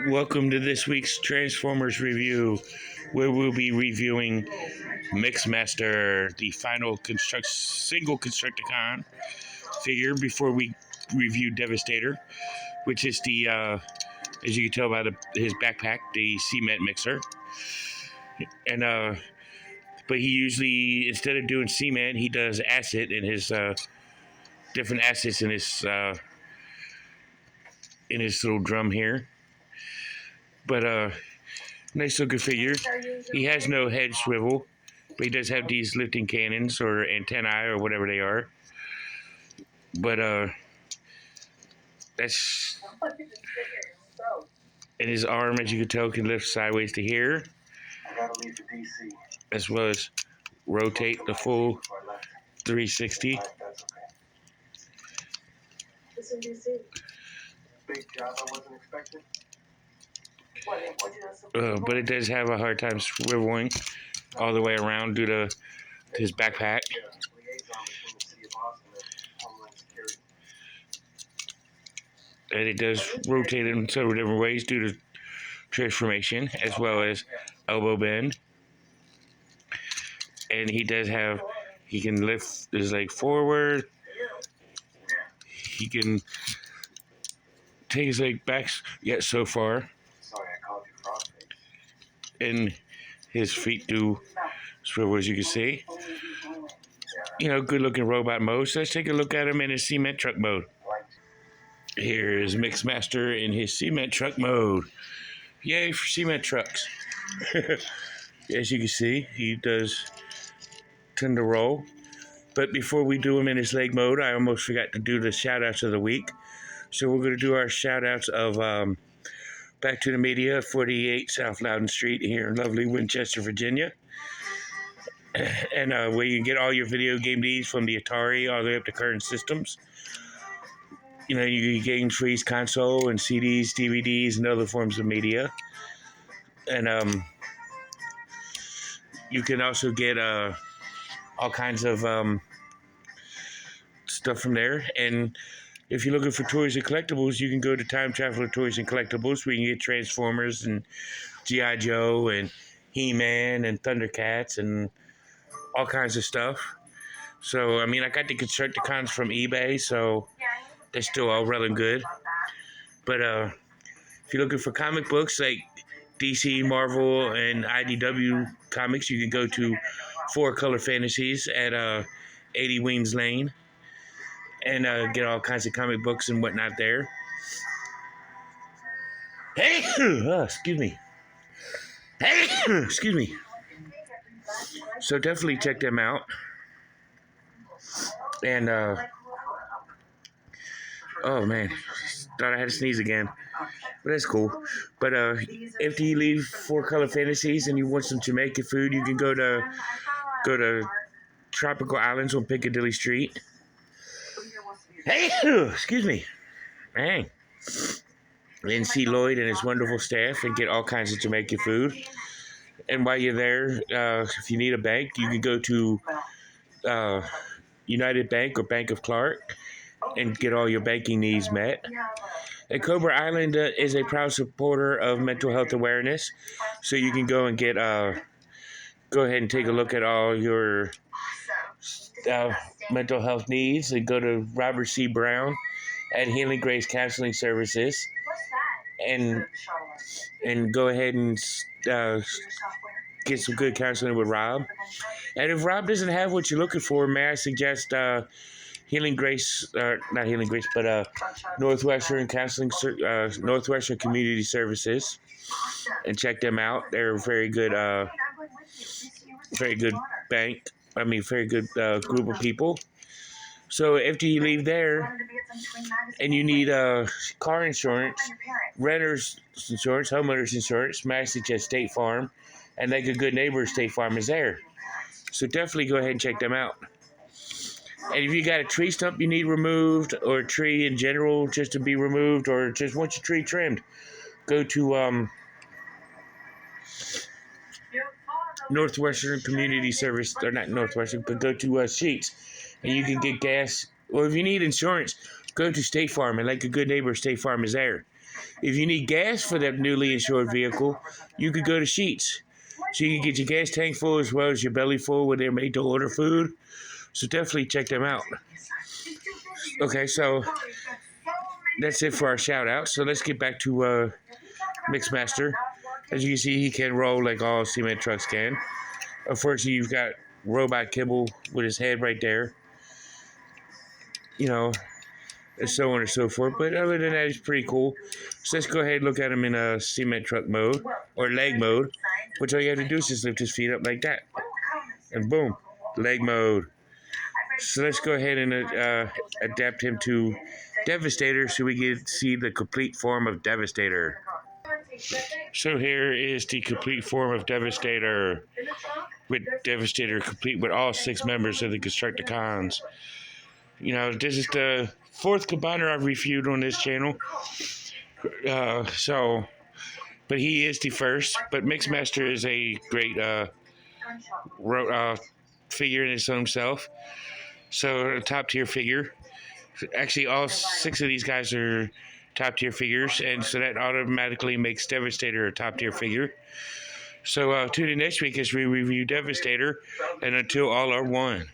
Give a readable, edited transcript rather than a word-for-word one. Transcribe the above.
Welcome to this week's Transformers review, where we'll be reviewing Mixmaster, the final single Constructicon figure, before we review Devastator, which is the, as you can tell by his backpack, the cement mixer. And but he usually, instead of doing cement, he does acid in his different acids in his little drum here. But nice looking figure. He has no head swivel, but he does have these lifting cannons or antennae or whatever they are. But that's, and his arm, as you can tell, can lift sideways to here, as well as rotate the full 360. Big job I wasn't expecting. But it does have a hard time swiveling all the way around due to his backpack. And it does rotate in several different ways due to transformation, as well as elbow bend. And he can lift his leg forward. He can take his leg back, yet so far. And his feet do swivel, as you can see. You know, good looking robot mode. So let's take a look at him in his cement truck mode. Here is Mixmaster in his cement truck mode. Yay for cement trucks. As you can see, he does tend to roll. But before we do him in his leg mode, I almost forgot to do the shout outs of the week. So we're going to do our shout outs of Back to the Media, 48 South Loudon Street here in lovely Winchester, Virginia. And where you can get all your video game needs from the Atari all the way up to current systems. You know, you can gain freeze console and CDs, DVDs, and other forms of media. And you can also get all kinds of stuff from there. And if you're looking for toys and collectibles, you can go to Time Traveler Toys and Collectibles, where you can get Transformers and G.I. Joe and He-Man and Thundercats and all kinds of stuff. So, I mean, I got the Constructicons from eBay, so they're still all well and good. But if you're looking for comic books like DC, Marvel, and IDW comics, you can go to 4 Color Fantasies at 80 Weems Lane. And get all kinds of comic books and whatnot there. Hey! Excuse me. Hey! Excuse me. So definitely check them out. And, oh man, thought I had to sneeze again. But that's cool. But after you leave 4 Color Fantasies and you want some Jamaican food, you can go to Tropical Islands on Piccadilly Street. Hey, excuse me. Hey. And see Lloyd and his wonderful staff and get all kinds of Jamaican food. And while you're there, if you need a bank, you can go to United Bank or Bank of Clark and get all your banking needs met. And Cobra Island is a proud supporter of mental health awareness. So you can go and get, go ahead and take a look at all your mental health needs, and go to Robert C. Brown at Healing Grace Counseling Services and go ahead and get some good counseling with Rob. And if Rob doesn't have what you're looking for, may I suggest Healing Grace, not Healing Grace, but Northwestern Counseling, Northwestern Community Services, and check them out. They're a very good bank. I mean, very good group of people. So after you leave there and you need car insurance, renter's insurance, homeowner's insurance, may I suggest State Farm. And like a good neighbor, State Farm is there. So definitely go ahead and check them out. And if you got a tree stump you need removed, or a tree in general just to be removed, or just want your tree trimmed, go to Northwestern Community Service, or not Northwestern, but go to Sheets, and you can get gas. Or if you need insurance, go to State Farm, and like a good neighbor, State Farm is there. If you need gas for that newly insured vehicle, you could go to Sheets. So you can get your gas tank full as well as your belly full when they're made to order food. So definitely check them out. Okay, so that's it for our shout out. So let's get back to Mixmaster. As you can see, he can roll like all cement trucks can. Unfortunately, you've got Robot Kibble with his head right there. You know, and so on and so forth. But other than that, it's pretty cool. So let's go ahead and look at him in a cement truck mode or leg mode, which all you have to do is just lift his feet up like that. And boom, leg mode. So let's go ahead and adapt him to Devastator so we can see the complete form of Devastator. So here is the complete form of Devastator, with Devastator complete with all 6 members of the Constructicons. You know, this is the 4th combiner I've reviewed on this channel. But he is the first. But Mixmaster is a great figure in his own self. So a top tier figure. Actually, all 6 of these guys are top tier figures, and so that automatically makes Devastator a top tier figure. So tune in next week as we review Devastator, and until all are one.